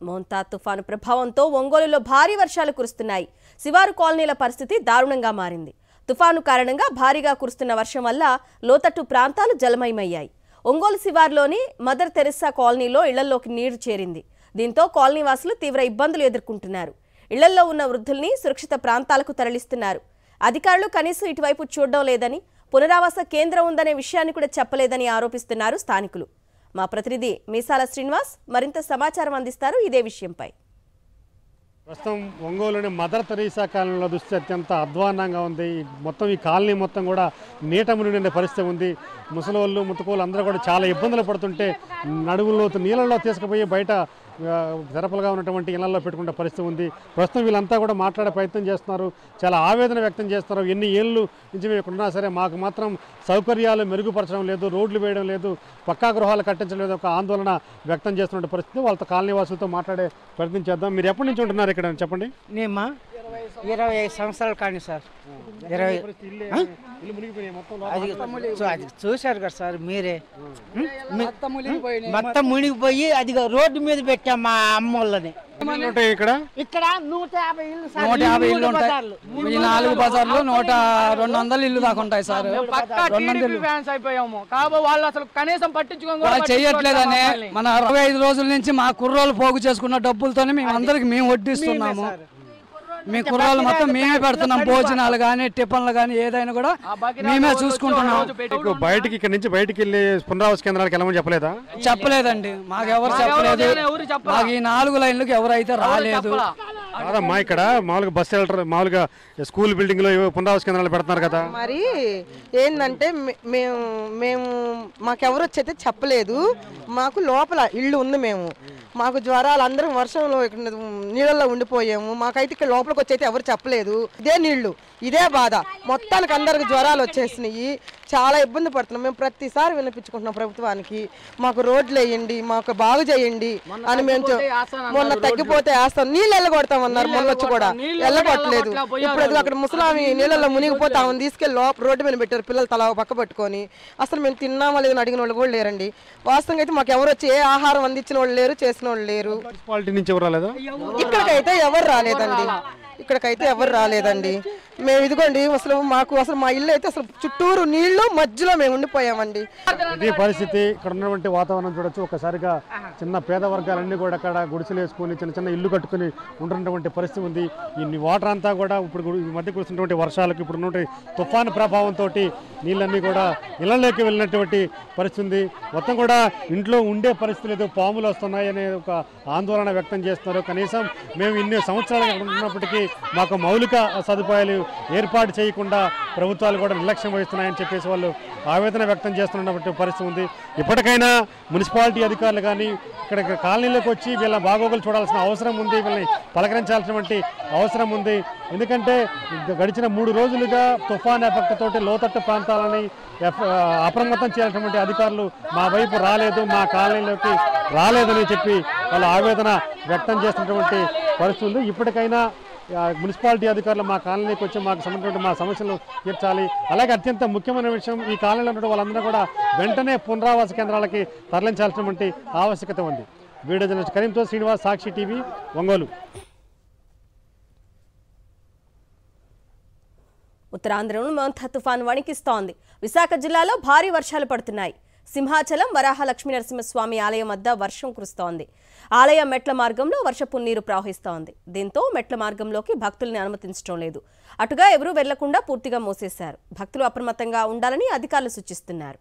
మోంతా తుఫాను ప్రభావంతో ఒంగోలులో భారీ వర్షాలు కురుస్తున్నాయి. శివారు కాలనీల పరిస్థితి దారుణంగా మారింది. తుఫాను కారణంగా భారీగా కురుస్తున్న వర్షం వల్ల లోతట్టు ప్రాంతాలు జలమయమయ్యాయి. ఒంగోలు శివారులోని మదర్ తెరెస్సా కాలనీలో ఇళ్లలోకి నీరు చేరింది. దీంతో కాలనీ వాసులు తీవ్ర ఇబ్బందులు ఎదుర్కొంటున్నారు. ఇళ్లల్లో ఉన్న వృద్ధుల్ని సురక్షిత ప్రాంతాలకు తరలిస్తున్నారు. అధికారులు కనీసం ఇటువైపు చూడడం లేదని, పునరావాస కేంద్రం ఉందనే విషయాన్ని కూడా చెప్పలేదని ఆరోపిస్తున్నారు స్థానికులు. మా ప్రతినిధి మీసాల శ్రీనివాస్ మరింత సమాచారం అందిస్తారు ఇదే విషయంపై. ప్రస్తుతం ఒంగోలులోని మదర్ తెరీసా కాలనీలో దుస్థితి అత్యంత అధ్వాన్నంగా ఉంది. మొత్తం ఈ కాలనీ మొత్తం కూడా నీట మునిగే పరిస్థితి ఉంది. ముసలోళ్ళు ముతుకోళ్ళు అందరూ కూడా చాలా ఇబ్బందులు పడుతుంటే నడుములో నీళ్ళల్లో తీసుకుపోయి బయట తెరపలుగా ఉన్నటువంటి ఇళ్లలో పెట్టుకునే పరిస్థితి ఉంది. ప్రస్తుతం వీళ్ళంతా కూడా మాట్లాడే ప్రయత్నం చేస్తున్నారు. చాలా ఆవేదన వ్యక్తం చేస్తున్నారు. ఎన్ని ఏళ్ళు నుంచి మేము ఇక్కడ ఉన్నా సరే మాకు మాత్రం సౌకర్యాలు మెరుగుపరచడం లేదు, రోడ్లు వేయడం లేదు, పక్కా గృహాలు కట్టించడం లేదు, ఒక ఆందోళన వ్యక్తం చేస్తున్న పరిస్థితి. వాళ్ళతో కాలనీ వాసులతో మాట్లాడే ప్రయత్నం చేద్దాం. మీరు ఎప్పటి నుంచి ఉంటున్నారు ఇక్కడ చెప్పండి? నేమా 25 సంవత్సరాలు కానీ సార్. 20 అది చూశారు కదా సార్ మీరే. మొత్తం మునిగిపోయి అది రోడ్డు మీద పెట్టాం మా అమ్మోళ్ళని. ఇక్కడ 150 ఇల్లు సార్. 150 ఇల్లు ఉంటాయి. ఈ 4 బజార్లు 200 ఇల్లు దాకా ఉంటాయి సార్. అయిపోయాము కాబట్టి వాళ్ళు అసలు కనీసం పట్టించుకోవాలి చెయ్యట్లేదని మన 65 రోజుల నుంచి మా కుర్రోళ్ళు పోగు చేసుకున్న డబ్బులతోనే మేము అందరికి మేము వడ్డిస్తున్నాము. మీ కుర్రోళ్ళు మొత్తం మేమే పెడుతున్నాం. భోజనాలు కానీ టిఫన్లు కానీ ఏదైనా కూడా మేమే చూసుకుంటున్నాం. బయటికి ఇక్కడ నుంచి బయటికి వెళ్ళి పునరావాస కేంద్రాలకు వెళ్ళమని చెప్పలేదా? చెప్పలేదండి, మాకు ఎవరు చెప్పలేదు. మాకు ఈ 4 లైన్లకు ఎవరైతే రాలేదు. కాదమ్మా, ఇక్కడ మామూలుగా బస్ షెల్టర్ మామూలుగా స్కూల్ బిల్డింగ్ లో పునరావాస కేంద్రాలు పెడుతున్నారు కదా. మరి ఏంటంటే మేము మాకెవరు వచ్చైతే చెప్పలేదు. మాకు లోపల ఇల్లు ఉంది. మాకు జ్వరాలు అందరం వర్షంలో నీళ్ళల్లో ఉండిపోయాము. మాకైతే ఇక్కడ లోపలికి వచ్చైతే ఎవరు చెప్పలేదు. ఇదే నీళ్లు, ఇదే బాధ. మొత్తానికి అందరికి జ్వరాలు వచ్చేసినాయి. చాలా ఇబ్బంది పడుతున్నాం. మేము ప్రతిసారి వినిపించుకుంటున్నాం ప్రభుత్వానికి, మాకు రోడ్లు వేయండి, మాకు బాగు చేయండి అని. మేము మొన్న తగ్గిపోతే వేస్తాం, నీళ్ళు వెళ్ళగొడతామన్నారు. మొన్న వచ్చి కూడా వెళ్ళగొట్టలేదు. ఇప్పుడు అక్కడ ముసలామి నీళ్ళల్లో మునిగిపోతే ఆమెను తీసుకెళ్ళి రోడ్డు మీద పెట్టారు. పిల్లలు తల పక్క పట్టుకొని. అసలు మేము తిన్నామా లేదని అడిగిన వాళ్ళు కూడా లేరండి. వాస్తవంగా అయితే మాకు ఎవరు వచ్చి ఏ ఆహారం అందించిన వాళ్ళు లేరు, చేసిన వాళ్ళు లేరు. ఇక్కడికైతే ఎవరు రాలేదండి. మేము ఇదిగోండి అసలు మా ఇల్లు అయితే అసలు చుట్టూరు నీళ్లు, మధ్యలో మేము ఉండిపోయామండి. ఇది పరిస్థితి. ఇక్కడ ఉన్నటువంటి వాతావరణం చూడొచ్చు. ఒకసారిగా చిన్న పేద వర్గాలన్నీ కూడా అక్కడ గుడిసెలు వేసుకొని చిన్న చిన్న ఇల్లు కట్టుకుని ఉంటున్నటువంటి పరిస్థితి ఉంది. ఈ వాటర్ అంతా కూడా ఇప్పుడు ఈ మధ్య కురుస్తున్నటువంటి వర్షాలకు, ఇప్పుడు ఉన్నటువంటి తుఫాను ప్రభావంతో నీళ్ళన్నీ కూడా ఇళ్లలోకి వెళ్ళినటువంటి పరిస్థితి ఉంది. మొత్తం కూడా ఇంట్లో ఉండే పరిస్థితి లేదు, పాములు వస్తున్నాయి అనే ఒక ఆందోళన వ్యక్తం చేస్తున్నారు. కనీసం మేము ఇన్ని సంవత్సరాలు ఉన్నప్పటికీ మాకు మౌలిక సదుపాయాలు ఏర్పాటు చేయకుండా ప్రభుత్వాలు కూడా నిర్లక్ష్యం వహిస్తున్నాయని చెప్పేసి వాళ్ళు ఆవేదన వ్యక్తం చేస్తున్నటువంటి పరిస్థితి ఉంది. ఇప్పటికైనా మున్సిపాలిటీ అధికారులు కానీ ఇక్కడ కాలనీలోకి వచ్చి వీళ్ళ బాగోగులు చూడాల్సిన అవసరం ఉంది, వీళ్ళని పలకరించాల్సినటువంటి అవసరం ఉంది. ఎందుకంటే గడిచిన 3 రోజులుగా తుఫాన్ ఎఫెక్ట్ తోటి లోతట్టు ప్రాంతాలని అప్రమత్తం చేయాల్సినటువంటి అధికారులు మా వైపు రాలేదు, మా కాలనీలోకి రాలేదని చెప్పి వాళ్ళ ఆవేదన వ్యక్తం చేస్తున్నటువంటి పరిస్థితి ఉంది. ఇప్పటికైనా మున్సిపాలిటీ అధికారులు మా కాలనీకి వచ్చి మాకు సంబంధించిన మా సమస్యలు తీర్చాలి. అలాగే అత్యంత ముఖ్యమైన విషయం, ఈ కాలనీలో ఉన్న వాళ్ళందరూ కూడా వెంటనే పునరావాస కేంద్రాలకి తరలించాల్సినటువంటి ఆవశ్యకత ఉంది. వీడియో జర్నలిస్ట్ కరీంతో శ్రీనివాస్, సాక్షి టీవీ, ఒంగోలు. ఉత్తరాంధ్రను మోంతా తుఫాను వణికిస్తోంది. విశాఖ జిల్లాలో భారీ వర్షాలు పడుతున్నాయి. సింహాచలం వరాహ లక్ష్మీ నరసింహస్వామి ఆలయం వద్ద వర్షం కురుస్తోంది. ఆలయ మెట్ల మార్గంలో వర్షపు నీరు ప్రవహిస్తోంది. దీంతో మెట్ల మార్గంలోకి భక్తుల్ని అనుమతించడం లేదు. అటుగా ఎవరూ వెళ్లకుండా పూర్తిగా మూసేశారు. భక్తులు అప్రమత్తంగా ఉండాలని అధికారులు సూచిస్తున్నారు.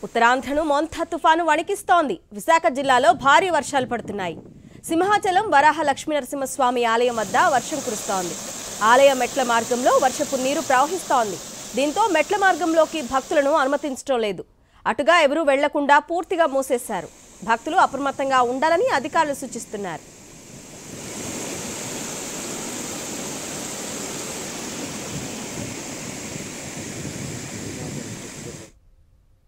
ఉత్తరాంధ్రను మోంతా తుఫాను వణికిస్తోంది. విశాఖ జిల్లాలో భారీ వర్షాలు పడుతున్నాయి. సింహాచలం వరాహ లక్ష్మీ నరసింహస్వామి ఆలయం వద్ద వర్షం కురుస్తోంది. ఆలయ మెట్ల మార్గంలో వర్షపు నీరు ప్రవహిస్తోంది. దీంతో మెట్ల మార్గంలోకి భక్తులను అనుమతించడం లేదు. అటుగా ఎవరూ వెళ్లకుండా పూర్తిగా మూసేశారు. భక్తులు అప్రమత్తంగా ఉండాలని అధికారులు సూచిస్తున్నారు.